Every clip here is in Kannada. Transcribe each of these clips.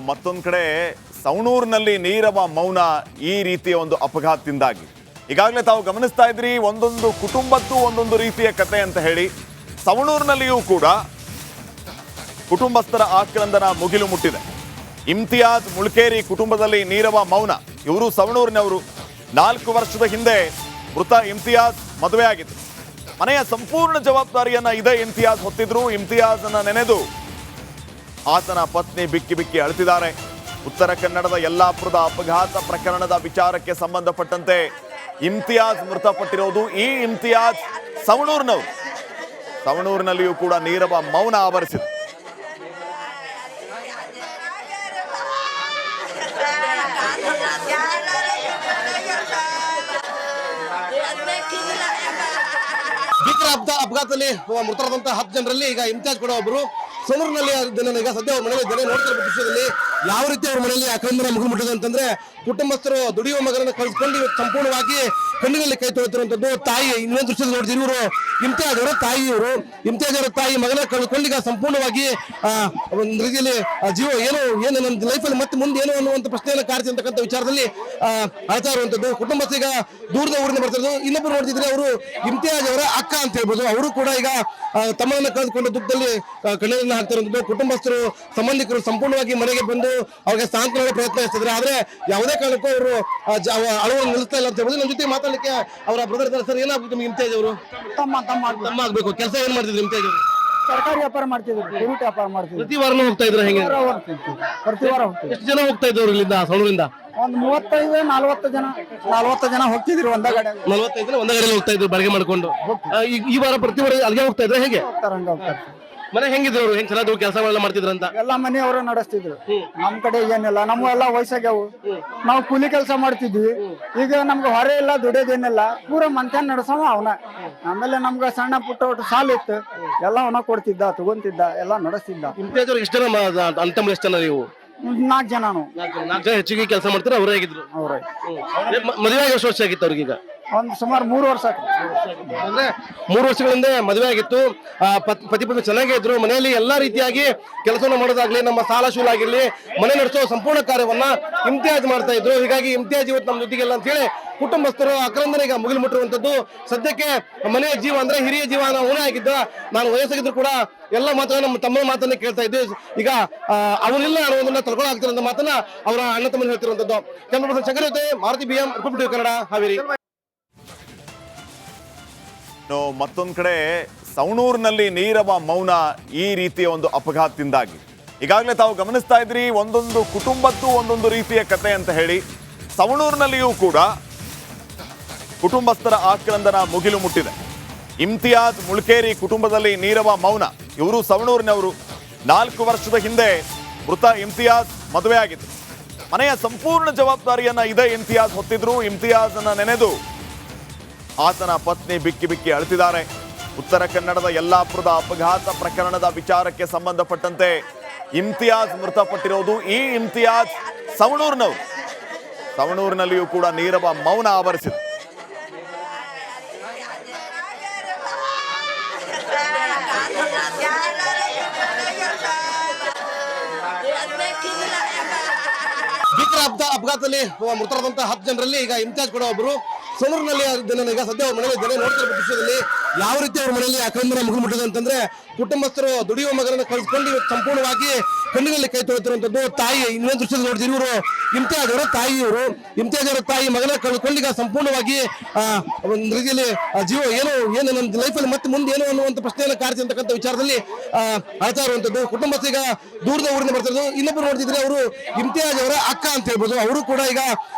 ಮತ್ತೊಂದು ಕಡೆ ಸವಣೂರಿನಲ್ಲಿ ನೀರವ ಮೌನ ಈ ರೀತಿಯ ಒಂದು ಅಪಘಾತದಿಂದಾಗಿ ಈಗಾಗಲೇ ತಾವು ಗಮನಿಸ್ತಾ ಇದ್ರಿ ಒಂದೊಂದು ಕುಟುಂಬದ್ದು ಒಂದೊಂದು ರೀತಿಯ ಕತೆ ಅಂತ ಹೇಳಿ ಸವಣೂರಿನಲ್ಲಿಯೂ ಕೂಡ ಕುಟುಂಬಸ್ಥರ ಆಕ್ರಂದನ ಮುಗಿಲು ಮುಟ್ಟಿದೆ. ಇಮ್ತಿಯಾಜ್ ಮುಳ್ಕೇರಿ ಕುಟುಂಬದಲ್ಲಿ ನೀರವ ಮೌನ. ಇವರು ಸವಣೂರಿನವರು. 4 ವರ್ಷದ ಹಿಂದೆ ಮೃತ ಇಮ್ತಿಯಾಜ್ ಮದುವೆ ಆಗಿತ್ತು. ಮನೆಯ ಸಂಪೂರ್ಣ ಜವಾಬ್ದಾರಿಯನ್ನ ಇದೇ ಇಮ್ತಿಯಾಜ್ ಹೊತ್ತಿದ್ರು. ಇಮ್ತಿಯಾಜ್ನ ನೆನೆದು ಆತನ ಪತ್ನಿ ಬಿಕ್ಕಿ ಬಿಕ್ಕಿ ಅಳುತ್ತಿದ್ದಾರೆ. ಉತ್ತರ ಕನ್ನಡದ ಯಲ್ಲಾಪುರದ ಅಪಘಾತ ಪ್ರಕರಣದ ವಿಚಾರಕ್ಕೆ ಸಂಬಂಧಪಟ್ಟಂತೆ ಇಮ್ತಿಯಾಜ್ ಮೃತಪಟ್ಟಿರೋದು. ಈ ಇಮ್ತಿಯಾಜ್ ಸವಣೂರಿನವರು. ಸವಣೂರಿನಲ್ಲಿಯೂ ಕೂಡ ನೀರವ ಮೌನ ಆವರಿಸಿದೆ. ಭೀಕರ ಅಪಘಾತದಲ್ಲಿ ಮೃತರಾದಂತಹ 10 ಜನರಲ್ಲಿ ಈಗ ಇಮ್ತಿಯಾಜ್ ಕೂಡ ಒಬ್ಬರು. ಸವಣೂರಿನಲ್ಲಿ ಈಗ ಸದ್ಯ ಅವ್ರ ಮನೆಯಲ್ಲಿ ಇದ್ದೇನೆ. ನೋಡ್ತಿರೋ ದೃಶ್ಯದಲ್ಲಿ ಯಾವ ರೀತಿ ಅವ್ರ ಮನೆಯಲ್ಲಿ ಆಕ್ರಂದನ ಮುಗಿಲು ಮುಟ್ಟಿದೆ ಅಂತಂದ್ರೆ, ಕುಟುಂಬಸ್ಥರು ದುಡಿಯುವ ಮಗನನ್ನು ಕಳಿಸ್ಕೊಂಡು ಸಂಪೂರ್ಣವಾಗಿ ಕಣ್ಣಿನಲ್ಲಿ ಕೈ ತೊಳೆತಿರುವಂತದ್ದು. ತಾಯಿ ಇನ್ನೊಂದು ದೃಶ್ಯದಲ್ಲಿ ನೋಡ್ತೀವಿ, ಇವರು ಇಮ್ತಿಯಾಜ್ ಅವರ ತಾಯಿ. ಇವರು ಇಮ್ತಿಯಾಜ್ ಅವರ ತಾಯಿ ಮಗನ ಕಳ್ಕೊಂಡು ಈಗ ಸಂಪೂರ್ಣವಾಗಿ ಒಂದು ರೀತಿಯಲ್ಲಿ ಜೀವ ಏನು ನನ್ನ ಲೈಫಲ್ಲಿ ಮತ್ತೆ ಮುಂದೆ ಏನು ಅನ್ನುವಂಥ ಪ್ರಶ್ನೆಯನ್ನು ಕಾಡ್ತಿ ಅಂತಕ್ಕಂಥ ವಿಚಾರದಲ್ಲಿ ಅಳ್ತಾ ಇರುವಂತದ್ದು. ಕುಟುಂಬಸ್ಥರು ಈಗ ದೂರದ ಊರಿನ ಬರ್ತಿರೋದು. ಇನ್ನೊಬ್ಬರು ನೋಡ್ತಿದ್ರೆ ಅವರು ಇಮ್ತಿಯಾಜ್ ಅವರ ಅಕ್ಕ ಅಂತ ಹೇಳ್ಬೋದು. ಅವರು ಕೂಡ ಈಗ ತಮ್ಮನ್ನ ಕಳೆದುಕೊಂಡು ದುಃಖದಲ್ಲಿ ಕಣ್ಣೀರನ್ನ ಹಾಕ್ತಿರುವಂತದ್ದು. ಕುಟುಂಬಸ್ಥರು ಸಂಬಂಧಿಕರು ಸಂಪೂರ್ಣವಾಗಿ ಮನೆಗೆ ಬಂದು ಅವ್ರಿಗೆ ಸಾಂತ್ವನ ಪ್ರಯತ್ನ ಇರ್ತಿದ್ರೆ, ಆದ್ರೆ ಯಾವುದೇ ಕಾರಣಕ್ಕೂ ಅವರು ಅಳುವನ್ನು ನಿಲ್ಲಿಸ್ತಾ ಇಲ್ಲ ಅಂತ ಹೇಳ್ಬೋದು. ನಮ್ಮ ಜೊತೆ ಮಾತಾಡಲಿಕ್ಕೆ ಅವರ ಬ್ರದರ್ ಇದ್ದಾರೆ. ಸರ್, ಏನಾಗ್ಬೇಕು ನಿಮ್ಗೆ ಇಮ್ತಿಯಾಜ್ ಅವರು? ತಮ್ಮ ಆಗ್ಬೇಕು. ಕೆಲಸ ಏನ್ ಮಾಡ್ತಿದ್ರು ಇಮ್ತಿಯಾಜ್ ಅವರು? ತರಕಾರಿ ವ್ಯಾಪಾರ ಮಾಡ್ತಿದ್ರು, ಫ್ರೂಟ್ ವ್ಯಾಪಾರ ಮಾಡ್ತಿದ್ರು. ಪ್ರತಿ ವಾರನೂ ಹೋಗ್ತಾ ಇದ್ರು? ಹೆಂಗೆ? ಪ್ರತಿ ವಾರ ಹೋಗ್ತಿದ್ರು. ಎಷ್ಟು ಜನ ಹೋಗ್ತಾ ಇದ್ರು ಇಲ್ಲಿಂದ ಸವಣೂರಿಂದ? ಒಂದು 35-40 ಜನ ಹೋಗ್ತಿದ್ರು. ಒಂದ ಗಾಡಿ 45 ಜನ ಒಂದೇ ಗಾಡಿಯಲ್ಲಿ ಹೋಗ್ತಾ ಇದ್ರು ಬಾಡಿಗೆ ಮಾಡ್ಕೊಂಡು. ಈ ವಾರ ಪ್ರತಿ ವಾರ ಅಲ್ಲಿಗೆ ಹೋಗ್ತಾ ಇದ್ರೆ ಹೇಗೆ? ಹೋಗ್ತಾರೆ. ಮನೆ ಹೆಂಗಿದ್ರು ಅವರು? ಹೆಂಗ್ ಚೆನ್ನಾಗಿ ಕೆಲಸಗಳನ್ನ ಮಾಡ್ತಿದ್ರಂತ? ಎಲ್ಲ ಮನೆ ಅವರು ನಡೆಸ್ತಿದ್ರು. ನಮ್ ಕಡೆ ಏನಿಲ್ಲ, ನಮ್ಮ ಎಲ್ಲ ವಯಸ್ಸಾಗ್ಯಾವು. ನಾವು ಕೂಲಿ ಕೆಲಸ ಮಾಡ್ತಿದ್ವಿ. ಈಗ ನಮ್ಗೆ ಹೊರೆ ಇಲ್ಲ, ದುಡಿಯೋದೇನಿಲ್ಲ. ಪೂರ ಮಂತ್ಯಾನ್ ನಡೆಸವ ಅವನ. ಆಮೇಲೆ ನಮ್ಗೆ ಸಣ್ಣ ಪುಟ್ಟ ಸಾಲ ಇತ್ತು, ಎಲ್ಲ ಅವನ ಕೊಡ್ತಿದ್ದ, ತಗೊಂತಿದ್ದ, ಎಲ್ಲ ನಡೆಸ್ತಿದ್ದ. ಇಮ್ತಿಯಾಜ್ ಅವ್ರಿಗೆ ಎಷ್ಟು ಜನ ಅಂತಮ್ಮ? ಎಷ್ಟು ಜನ ನೀವು? 4 ಜನ. 4 ಜನ ಹೆಚ್ಚಿಗೆ ಕೆಲಸ ಮಾಡ್ತಾರೆ. ಅವರೇ ಆಗಿದ್ರು. ಅವ್ರೆ ಮದುವೆ ಆಗಿ ಎಷ್ಟು ವರ್ಷ ಆಗಿತ್ತು ಅವ್ರಿಗೆ? ಈಗ ಒಂದು ಸುಮಾರು 3 ವರ್ಷ. ಅಂದ್ರೆ 3 ವರ್ಷಗಳಿಂದ ಮದುವೆ ಆಗಿತ್ತು. ಪತಿ ಪತ್ನಿ ಚೆನ್ನಾಗೇ ಇದ್ರು. ಮನೆಯಲ್ಲಿ ಎಲ್ಲಾ ರೀತಿಯಾಗಿ ಕೆಲಸವನ್ನು ಮಾಡೋದಾಗ್ಲಿ, ನಮ್ಮ ಸಾಲ ಶೂಲ ಆಗಿರ್ಲಿ, ಮನೆ ನಡೆಸೋ ಸಂಪೂರ್ಣ ಕಾರ್ಯವನ್ನ ಇಮ್ತಿಯಾಜ್ ಮಾಡ್ತಾ ಇದ್ರು. ಹೀಗಾಗಿ ಇಮ್ತಿಯಾಜ್ ಇವತ್ತು ನಮ್ಮ ಜೊತೆಗಿಲ್ಲ ಅಂತ ಹೇಳಿ ಕುಟುಂಬಸ್ಥರು ಆಕ್ರಂದನ ಈಗ ಮುಗಿಲು ಮುಟ್ಟಿರುವಂತದ್ದು. ಸದ್ಯಕ್ಕೆ ಮನೆಯ ಜೀವ ಅಂದ್ರೆ ಹಿರಿಯ ಜೀವ ಅವನೇ ಆಗಿದ್ದ. ನಾನು ವಯಸ್ಸಾಗಿದ್ರು ಕೂಡ ಎಲ್ಲ ಮಾತನ್ನ ನಮ್ಮ ತಮ್ಮ ಮಾತನ್ನ ಕೇಳ್ತಾ ಇದ್ದೆ. ಈಗ ಅವರಿಲ್ಲ ಅನ್ನೋದನ್ನ ತಳ್ಕೊಳ್ಳಾಗ್ತಿರೋ ಮಾತನ್ನ ಅವರ ಅಣ್ಣ ತಮ್ಮನ ಹೇಳ್ತಿರುವಂತದ್ದು. ಚಂದ್ರಪ್ರಸಾದ್ ಶಂಕರ್ ಜೊತೆ ಮಾರುತಿ BM, ರಿಪಬ್ಲಿಕ್ ಕನ್ನಡ, ಹಾವೇರಿ. ಮತ್ತೊಂದು ಕಡೆ ಸವಣೂರಿನಲ್ಲಿ ನೀರವ ಮೌನ ಈ ರೀತಿಯ ಒಂದು ಅಪಘಾತದಿಂದಾಗಿ ಈಗಾಗಲೇ ತಾವು ಗಮನಿಸ್ತಾ ಇದ್ರಿ ಒಂದೊಂದು ಕುಟುಂಬದ್ದು ಒಂದೊಂದು ರೀತಿಯ ಕತೆ ಅಂತ ಹೇಳಿ ಸವಣೂರಿನಲ್ಲಿಯೂ ಕೂಡ ಕುಟುಂಬಸ್ಥರ ಆಕ್ರಂದನ ಮುಗಿಲು ಮುಟ್ಟಿದೆ. ಇಮ್ತಿಯಾಜ್ ಮುಳ್ಕೇರಿ ಕುಟುಂಬದಲ್ಲಿ ನೀರವ ಮೌನ. ಇವರು ಸವಣೂರಿನವರು. 4 ವರ್ಷದ ಹಿಂದೆ ಮೃತ ಇಮ್ತಿಯಾಜ್ ಮದುವೆ ಆಗಿತ್ತು. ಮನೆಯ ಸಂಪೂರ್ಣ ಜವಾಬ್ದಾರಿಯನ್ನ ಇದೇ ಇಮ್ತಿಯಾಜ್ ಹೊತ್ತಿದ್ರು. ಇಮ್ತಿಯಾಜ್ನ ನೆನೆದು ಆತನ ಪತ್ನಿ ಬಿಕ್ಕಿ ಬಿಕ್ಕಿ ಅಳುತ್ತಿದ್ದಾರೆ. ಉತ್ತರ ಕನ್ನಡದ ಯಲ್ಲಾಪುರದ ಅಪಘಾತ ಪ್ರಕರಣದ ವಿಚಾರಕ್ಕೆ ಸಂಬಂಧಪಟ್ಟಂತೆ ಇಮ್ತಿಯಾಜ್ ಮೃತಪಟ್ಟಿರೋದು. ಈ ಇಮ್ತಿಯಾಜ್ ಸವಣೂರಿನವರು. ಸವಣೂರಿನಲ್ಲಿಯೂ ಕೂಡ ನೀರವ ಮೌನ ಆವರಿಸಿದೆ. ಭೀಕರ ಅಪಘಾತದಲ್ಲಿ ಮೃತರಾದಂತಹ 10 ಜನರಲ್ಲಿ ಈಗ ಇಮ್ತಿಯಾಜ್ ಕೂಡ ಒಬ್ಬರು. ಸವಣೂರಿನಲ್ಲಿ ಈಗ ಸದ್ಯ ಅವ್ರ ಮನೆಯಲ್ಲಿ ಇದ್ದೇನೆ. ನೋಡ್ತಿರೋ ದೃಶ್ಯದಲ್ಲಿ ಯಾವ ರೀತಿ ಅವ್ರ ಮನೆಯಲ್ಲಿ ಆಕ್ರಂದನ ಮುಗಿಲು ಮುಟ್ಟಿದೆ ಅಂತಂದ್ರೆ, ಕುಟುಂಬಸ್ಥರು ದುಡಿಯುವ ಮಗನನ್ನು ಕಳಿಸ್ಕೊಂಡು ಸಂಪೂರ್ಣವಾಗಿ ಕಣ್ಣಿನಲ್ಲಿ ಕೈ ತೊಳೆತಿರುವಂತದ್ದು. ತಾಯಿ ಇನ್ನೊಂದು ದೃಶ್ಯದಲ್ಲಿ ನೋಡ್ತೀವಿ, ಇವರು ಇಮ್ತಿಯಾಜ್ ಅವರ ತಾಯಿ. ಇವರು ಇಮ್ತಿಯಾಜ್ ಅವರ ತಾಯಿ ಮಗನ ಕಳ್ಕೊಂಡು ಈಗ ಸಂಪೂರ್ಣವಾಗಿ ಒಂದು ರೀತಿಯಲ್ಲಿ ಜೀವ ಏನು ನನ್ನ ಲೈಫಲ್ಲಿ ಮತ್ತೆ ಮುಂದೆ ಏನು ಅನ್ನುವಂಥ ಪ್ರಶ್ನೆಯನ್ನು ಕಾಡ್ತಿ ಅಂತಕ್ಕಂಥ ವಿಚಾರದಲ್ಲಿ ಅಳ್ತಾ ಇರುವಂತದ್ದು. ಕುಟುಂಬಸ್ಥರು ಈಗ ದೂರದ ಊರಿನ ಬರ್ತಿರೋದು. ಇನ್ನೊಬ್ಬರು ನೋಡ್ತಿದ್ರೆ ಅವರು ಇಮ್ತಿಯಾಜ್ ಅವರ ಅಕ್ಕ ಅಂತ ಹೇಳ್ಬೋದು. ಅವರು ಕೂಡ ಈಗ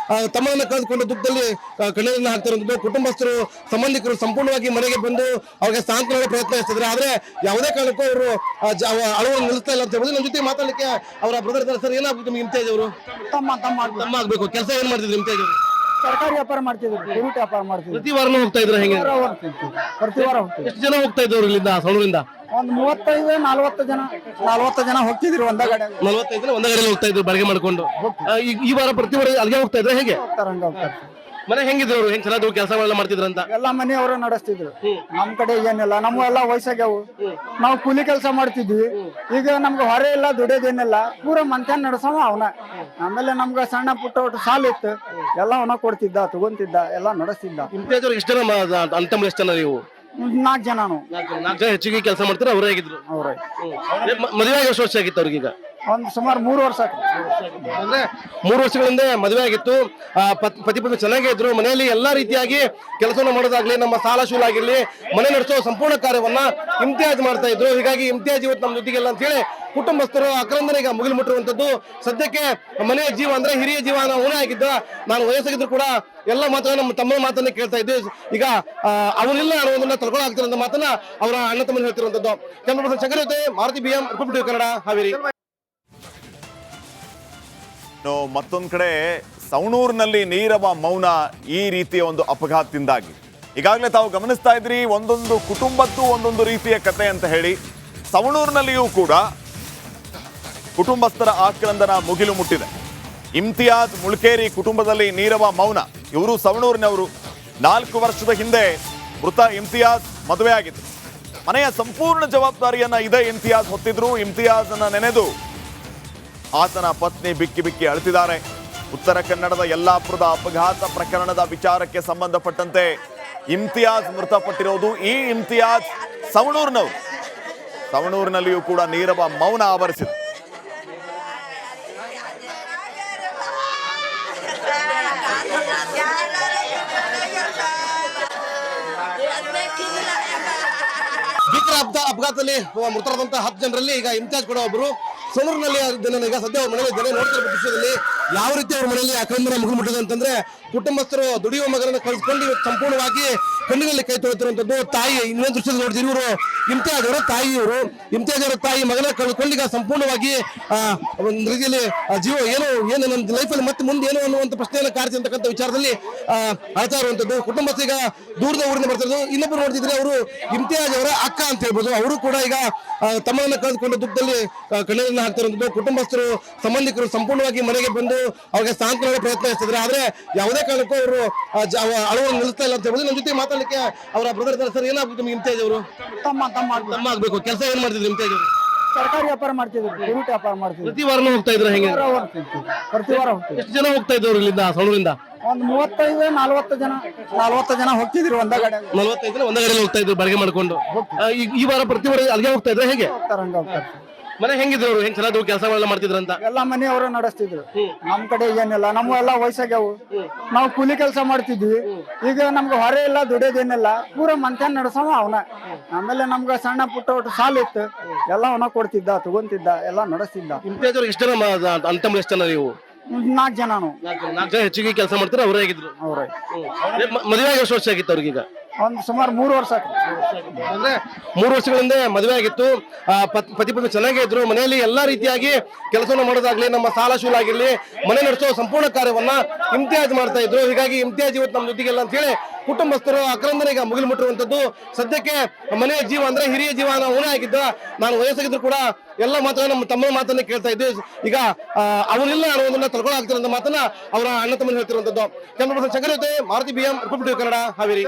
ತಮ್ಮನ್ನ ಕಳೆದುಕೊಂಡು ದುಃಖದಲ್ಲಿ ಕಣ್ಣೀರನ್ನ ಹಾಕ್ತಿರುವಂತದ್ದು. ಕುಟುಂಬಸ್ಥರು ಸಂಬಂಧಿಕರು ಸಂಪೂರ್ಣವಾಗಿ ಮನೆಗೆ ಬಂದು ಅವ್ರಿಗೆ ಸಾಂತ್ವನ ಪ್ರಯತ್ನ ಇರ್ತಿದ್ರೆ, ಆದ್ರೆ ಯಾವುದೇ ಕಾರಣಕ್ಕೂ ಅವರು ಅಳುವನ್ನು ನಿಲ್ಲಿಸ್ತಾ ಇಲ್ಲ ಅಂತ ಹೇಳ್ಬೋದು. ನಮ್ಮ ಜೊತೆ ಮಾತಾಡಲಿಕ್ಕೆ ಅವರ ಬ್ರದರ್ ಇದ್ದಾರೆ. ಸರ್, ಏನಾಗ್ಬೇಕು ನಿಮ್ಗೆ ಇಮ್ತಿಯಾಜ್ ಅವರು? ತಮ್ಮ ಆಗ್ಬೇಕು. ಕೆಲಸ ಏನ್ ಮಾಡ್ತಿದ್ರು ಇಮ್ತಿಯಾಜ್ ಅವರು? ತರಕಾರಿ ವ್ಯಾಪಾರ ಮಾಡ್ತಿದ್ರು, ಫ್ರೂಟ್ ವ್ಯಾಪಾರ ಮಾಡ್ತಿದ್ರು. ಪ್ರತಿ ವಾರನೂ ಹೋಗ್ತಾ ಇದ್ರು? ಹೆಂಗೆ? ಪ್ರತಿ ವಾರ ಹೋಗ್ತಿದ್ರು. ಎಷ್ಟು ಜನ ಹೋಗ್ತಾ ಇದ್ರು ಇಲ್ಲಿಂದ ಸವಣೂರಿಂದ? ಒಂದು 35-40 ಜನ ಹೋಗ್ತಿದ್ರು. ಒಂದ ಗಾಡಿ 45 ಜನ ಒಂದೇ ಗಾಡಿಯಲ್ಲಿ ಹೋಗ್ತಾ ಇದ್ರು ಬಾಡಿಗೆ ಮಾಡ್ಕೊಂಡು. ಈ ವಾರ ಪ್ರತಿ ವಾರ ಅಲ್ಲಿಗೆ ಹೋಗ್ತಾ ಇದ್ರೆ ಹೇಗೆ? ಹೋಗ್ತಾರೆ. ಮನೆ ಹೆಂಗಿದ್ರು ಹೆಂಗ್ ಚೆನ್ನಾಗಿ ಕೆಲಸಗಳೆಲ್ಲ ಮಾಡ್ತಿದ್ರಂತ? ಎಲ್ಲ ಮನೆಯವರು ನಡೆಸ್ತಿದ್ರು. ನಮ್ ಕಡೆ ಏನಿಲ್ಲ, ನಮ್ಮ ಎಲ್ಲ ವಯಸ್ಸಾಗ್ಯಾವು. ನಾವು ಕೂಲಿ ಕೆಲಸ ಮಾಡ್ತಿದ್ವಿ. ಈಗ ನಮ್ಗೆ ಹೊರೆ ಇಲ್ಲ, ದುಡಿಯೋದೇನಿಲ್ಲ, ಪೂರ ಮಂತ್ಯಾನ್ ನಡೆಸವ ಅವನ. ಆಮೇಲೆ ನಮ್ಗ ಸಣ್ಣ ಪುಟ್ಟ ಒಟ್ಟು ಸಾಲ ಇತ್ತು, ಎಲ್ಲ ಅವನ ಕೊಡ್ತಿದ್ದ, ತಗೊಂತಿದ್ದ, ಎಲ್ಲ ನಡೆಸ್ತಿದ್ದ. ಇಮ್ತಿಯಾಜ್ ಅವ್ರಿಗೆ ಎಷ್ಟು ಜನ ಅಂತಮ್ಮ ಎಷ್ಟು ಜನ ನೀವು? 4 ಜನ ನಾವು. 4 ಜನ ಹೆಚ್ಚಿಗೆ ಕೆಲಸ ಮಾಡ್ತಾರೆ, ಅವರೇ ಆಗಿದ್ರು. ಅವ್ರ ಮದುವೆ ಎಷ್ಟು ವರ್ಷ ಆಗಿತ್ತು ಅವ್ರಿಗೆ? ಈಗ ಒಂದ್ ಸುಮಾರು 3 ವರ್ಷ ಆಯ್ತು. ಅಂದ್ರೆ 3 ವರ್ಷಗಳಿಂದ ಮದುವೆ ಆಗಿತ್ತು. ಪತಿ ಪತ್ನಿ ಚೆನ್ನಾಗೇ ಇದ್ರು. ಮನೆಯಲ್ಲಿ ಎಲ್ಲಾ ರೀತಿಯಾಗಿ ಕೆಲಸವನ್ನು ಮಾಡೋದಾಗ್ಲಿ, ನಮ್ಮ ಸಾಲ ಶೂಲ ಆಗಿರ್ಲಿ, ಮನೆ ನಡೆಸೋ ಸಂಪೂರ್ಣ ಕಾರ್ಯವನ್ನ ಇಮ್ತಿಯಾಜ್ ಮಾಡ್ತಾ ಇದ್ರು. ಹೀಗಾಗಿ ಇಮ್ತಿಯಾಜ್ ಇವತ್ತು ನಮ್ಮ ಜೊತೆಗಿಲ್ಲ ಅಂತ ಹೇಳಿ ಕುಟುಂಬಸ್ಥರು ಆಕ್ರಂದನೆ ಈಗ ಮುಗಿಲು ಮುಟ್ಟಿರುವಂತದ್ದು. ಸದ್ಯಕ್ಕೆ ಮನೆಯ ಜೀವ ಅಂದ್ರೆ ಹಿರಿಯ ಜೀವ ಅವನೇ ಆಗಿದ್ದ. ನಾನು ವಯಸ್ಸಾಗಿದ್ರು ಕೂಡ ಎಲ್ಲ ಮಾತನ್ನ ನಮ್ಮ ತಮ್ಮ ಮಾತನ್ನ ಕೇಳ್ತಾ ಇದ್ದೆ. ಈಗ ಅವನಿಲ್ಲ ಅನ್ನೋದನ್ನ ತಳ್ಕೊಳ್ಳಾಗ್ತಿರೋ ಮಾತನ್ನ ಅವರ ಅಣ್ಣ ತಮ್ಮನ ಹೇಳ್ತಿರುವಂತದ್ದು. ಚಂದ್ರಪ್ರಸಾದ್ ಶಂಕರ್ ಜೊತೆ ಮಾರುತಿ BM, ರಿಪಬ್ಲಿಕ್ ಕನ್ನಡ, ಹಾವೇರಿ. ಮತ್ತೊಂದು ಕಡೆ ಸವಣೂರಿನಲ್ಲಿ ನೀರವ ಮೌನ ಈ ರೀತಿಯ ಒಂದು ಅಪಘಾತದಿಂದಾಗಿ ಈಗಾಗಲೇ ತಾವು ಗಮನಿಸ್ತಾ ಇದ್ರಿ, ಒಂದೊಂದು ಕುಟುಂಬದ್ದು ಒಂದೊಂದು ರೀತಿಯ ಕತೆ ಅಂತ ಹೇಳಿ. ಸವಣೂರಿನಲ್ಲಿಯೂ ಕೂಡ ಕುಟುಂಬಸ್ಥರ ಆಕ್ರಂದನ ಮುಗಿಲು ಮುಟ್ಟಿದೆ. ಇಮ್ತಿಯಾಜ್ ಮುಳ್ಕೇರಿ ಕುಟುಂಬದಲ್ಲಿ ನೀರವ ಮೌನ. ಇವರು ಸವಣೂರಿನವರು. 4 ವರ್ಷದ ಹಿಂದೆ ಮೃತ ಇಮ್ತಿಯಾಜ್ ಮದುವೆಯಾಗಿದ್ರು. ಮನೆಯ ಸಂಪೂರ್ಣ ಜವಾಬ್ದಾರಿಯನ್ನ ಇದೇ ಇಮ್ತಿಯಾಜ್ ಹೊತ್ತಿದ್ರು. ಇಮ್ತಿಯಾಜ್ನ ನೆನೆದು ಆತನ ಪತ್ನಿ ಬಿಕ್ಕಿ ಬಿಕ್ಕಿ ಅಳುತ್ತಿದ್ದಾರೆ. ಉತ್ತರ ಕನ್ನಡದ ಯಲ್ಲಾಪುರದ ಅಪಘಾತ ಪ್ರಕರಣದ ವಿಚಾರಕ್ಕೆ ಸಂಬಂಧಪಟ್ಟಂತೆ ಇಮ್ತಿಯಾಜ್ ಮೃತಪಟ್ಟಿರೋದು. ಈ ಇಮ್ತಿಯಾಜ್ ಸವಣೂರಿನವರು. ಸವಣೂರಿನಲ್ಲಿಯೂ ಕೂಡ ನೀರವ ಮೌನ ಆವರಿಸಿದೆ. ಭೀಕರ ಅಪಘಾತದಲ್ಲಿ ಮೃತರಾದಂತಹ 10 ಜನರಲ್ಲಿ ಈಗ ಇಮ್ತಿಯಾಜ್ ಕೂಡ ಒಬ್ಬರು. ಸವಣೂರಿನಲ್ಲಿ ಈಗ ಸದ್ಯ ಅವ್ರ ಮನೆಯಲ್ಲಿ ಜನ ನೋಡ್ತಿರೋ ದೃಶ್ಯದಲ್ಲಿ ಯಾವ ರೀತಿ ಅವ್ರ ಮನೆಯಲ್ಲಿ ಆಕ್ರಂದನ ಮುಗಿಲು ಮುಟ್ಟಿದೆ ಅಂತಂದ್ರೆ, ಕುಟುಂಬಸ್ಥರು ದುಡಿಯುವ ಮಗನನ್ನು ಕಳ್ಸ್ಕೊಂಡು ಇವತ್ತು ಸಂಪೂರ್ಣವಾಗಿ ಕಣ್ಣಿನಲ್ಲಿ ಕೈ ತೊಳಿತಿರುವಂತದ್ದು. ತಾಯಿ ಇನ್ನೊಂದು ದೃಶ್ಯದಲ್ಲಿ ನೋಡ್ತೀವಿ, ಇವರು ಇಮ್ತಿಯಾಜ್ ಅವರ ತಾಯಿ. ಇವರು ಇಮ್ತಿಯಾಜ್ ಅವರ ತಾಯಿ ಮಗನ ಕಳ್ಕೊಂಡು ಈಗ ಸಂಪೂರ್ಣವಾಗಿ ಒಂದು ರೀತಿಯಲ್ಲಿ ಜೀವ ಏನು ನನ್ನ ಲೈಫಲ್ಲಿ ಮತ್ತೆ ಮುಂದೆ ಏನು ಅನ್ನುವಂಥ ಪ್ರಶ್ನೆಯನ್ನು ಕಾಡ್ತಿರ್ತಕ್ಕಂಥ ವಿಚಾರದಲ್ಲಿ ಅಳ್ತಾ ಇರುವಂತದ್ದು. ಕುಟುಂಬಸ್ಥರು ಈಗ ದೂರದ ಊರಿಂದ ಬರ್ತಿರೋದು. ಇನ್ನೊಬ್ಬರು ನೋಡ್ತಿದ್ರೆ ಅವರು ಇಮ್ತಿಯಾಜ್ ಅವರ ಅಕ್ಕ ಅಂತ ಹೇಳ್ಬೋದು. ಅವರು ಕೂಡ ಈಗ ತಮ್ಮನ್ನ ಕಳೆದುಕೊಂಡು ದುಃಖದಲ್ಲಿ ಕಣ್ಣೀರನ್ನ ಹಾಕ್ತಿರುವಂತದ್ದು. ಕುಟುಂಬಸ್ಥರು ಸಂಬಂಧಿಕರು ಸಂಪೂರ್ಣವಾಗಿ ಮನೆಗೆ ಬಂದು ಅವ್ರಿಗೆ ಸಾಂತ್ವನ ಪ್ರಯತ್ನಿಸ್ತಿದ್ರೆ, ಆದ್ರೆ ಯಾವುದೇ ಕಾರಣಕ್ಕೂ ಅವರು ಅಳವನ್ನು ನಿಲ್ಲಿಸ್ತಾ ಇಲ್ಲ ಅಂತ ಹೇಳ್ಬೋದು. ನಮ್ಮ ಜೊತೆ ಮಾತಾಡಲಿಕ್ಕೆ ಅವರ ಬ್ರದರ್ ಇದ್ದಾರೆ. ಸರ್, ಏನಾಗ್ಬೇಕು ನಿಮ್ಗೆ ಇಮ್ತಿಯಾಜ್ ಅವರು? ತಮ್ಮ ಆಗ್ಬೇಕು. ಕೆಲಸ ಏನ್ ಮಾಡ್ತಿದ್ರು ಇಮ್ತಿಯಾಜ್ ಅವರು? ತರಕಾರಿ ವ್ಯಾಪಾರ ಮಾಡ್ತಿದ್ರು, ಫ್ರೂಟ್ ವ್ಯಾಪಾರ ಮಾಡ್ತಿದ್ರು. ಪ್ರತಿ ವಾರನೂ ಹೋಗ್ತಾ ಇದ್ರು? ಹೆಂಗೆ? ಪ್ರತಿ ವಾರ ಹೋಗ್ತಿದ್ರು. ಎಷ್ಟು ಜನ ಹೋಗ್ತಾ ಇದ್ದವ್ರು ಇಲ್ಲಿಂದ ಸವಣೂರಿಂದ? ಒಂದು 35-40 ಜನ ಹೋಗ್ತಿದ್ರು. ಒಂದ ಗಾಡಿ 45 ಜನ ಒಂದ ಗಾಡಿಯಲ್ಲಿ ಹೋಗ್ತಾ ಇದ್ರು ಬಾಡಿಗೆ ಮಾಡ್ಕೊಂಡು. ಈ ವಾರ ಪ್ರತಿ ವಾರ ಅಲ್ಲಿಗೆ ಹೋಗ್ತಾ ಇದ್ರೆ ಹೇಗೆ? ಹೋಗ್ತಾರೆ. ಮನೆ ಹೆಂಗಿದ್ರು ಹೆಂಗ್ ಚೆನ್ನಾಗಿ ಕೆಲಸಗಳೆಲ್ಲ ಮಾಡ್ತಿದ್ರಂತ? ಎಲ್ಲ ಮನೆಯವರು ನಡೆಸ್ತಿದ್ರು. ನಮ್ ಕಡೆ ಏನಿಲ್ಲ, ನಮ್ಮ ಎಲ್ಲ ವಯಸ್ಸಾಗ್ಯಾವು. ನಾವು ಕೂಲಿ ಕೆಲಸ ಮಾಡ್ತಿದ್ವಿ. ಈಗ ನಮ್ಗೆ ಹೊರೆ ಇಲ್ಲ, ದುಡಿಯೋದೇನಿಲ್ಲ, ಪೂರ ಮಂತ್ಯಾನ್ ನಡೆಸವ ಅವನ. ಆಮೇಲೆ ನಮ್ಗ ಸಣ್ಣ ಪುಟ್ಟ ಒಟ್ಟು ಸಾಲ ಇತ್ತು, ಎಲ್ಲ ಅವನ ಕೊಡ್ತಿದ್ದ, ತಗೊಂತಿದ್ದ, ಎಲ್ಲ ನಡೆಸ್ತಿದ್ದ. ಇಮ್ತಿಯಾಜ್ ಅವ್ರಿಗೆ ಎಷ್ಟು ಜನ ಅಂತಮ್ಮ ಎಷ್ಟು ಜನ ನೀವು? 4 ಜನ ನಾವು. 4 ಜನ ಹೆಚ್ಚಿಗೆ ಕೆಲಸ ಮಾಡ್ತಾರೆ, ಅವರೇ ಆಗಿದ್ರು. ಅವ್ರ ಮದುವೆ ಎಷ್ಟು ವರ್ಷ ಆಗಿತ್ತು ಅವ್ರಿಗೆ? ಒಂದ್ ಸುಮಾರು 3 ವರ್ಷ ಆಯ್ತು. ಅಂದ್ರೆ 3 ವರ್ಷಗಳಿಂದ ಮದುವೆ ಆಗಿತ್ತು. ಪತಿ ಪತ್ನಿ ಚೆನ್ನಾಗೇ ಇದ್ರು. ಮನೆಯಲ್ಲಿ ಎಲ್ಲಾ ರೀತಿಯಾಗಿ ಕೆಲಸವನ್ನು ಮಾಡೋದಾಗ್ಲಿ, ನಮ್ಮ ಸಾಲ ಶೂಲ ಆಗಿರ್ಲಿ, ಮನೆ ನಡೆಸೋ ಸಂಪೂರ್ಣ ಕಾರ್ಯವನ್ನ ಇಮ್ತಿಯಾಜ್ ಮಾಡ್ತಾ ಇದ್ರು. ಹೀಗಾಗಿ ಇಮ್ತಿಯಾಜ್ ಇವತ್ತು ನಮ್ಮ ಜೊತೆಗಿಲ್ಲ ಅಂತ ಹೇಳಿ ಕುಟುಂಬಸ್ಥರು ಆಕ್ರಂದನೆ ಈಗ ಮುಗಿಲು ಮುಟ್ಟಿರುವಂತದ್ದು. ಸದ್ಯಕ್ಕೆ ಮನೆಯ ಜೀವ ಅಂದ್ರೆ ಹಿರಿಯ ಜೀವ ಅವನೇ ಆಗಿದ್ದ. ನಾನು ವಯಸ್ಸಾಗಿದ್ರು ಕೂಡ ಎಲ್ಲ ಮಾತನ್ನ ನಮ್ಮ ತಮ್ಮ ಮಾತನ್ನ ಕೇಳ್ತಾ ಇದ್ದೆ. ಈಗ ಅವನಿಲ್ಲ ಅನ್ನೋದನ್ನ ತಳ್ಕೊಳ್ಳಾಗ್ತಿರೋ ಮಾತನ್ನ ಅವರ ಅಣ್ಣ ತಮ್ಮನ ಹೇಳ್ತಿರುವಂತದ್ದು. ಚಂದ್ರಪ್ರಸಾದ್ ಶಂಕರ್ ಜೊತೆ ಮಾರುತಿ BM, ರಿಪಬ್ಲಿಕ್ ಕನ್ನಡ, ಹಾವೇರಿ.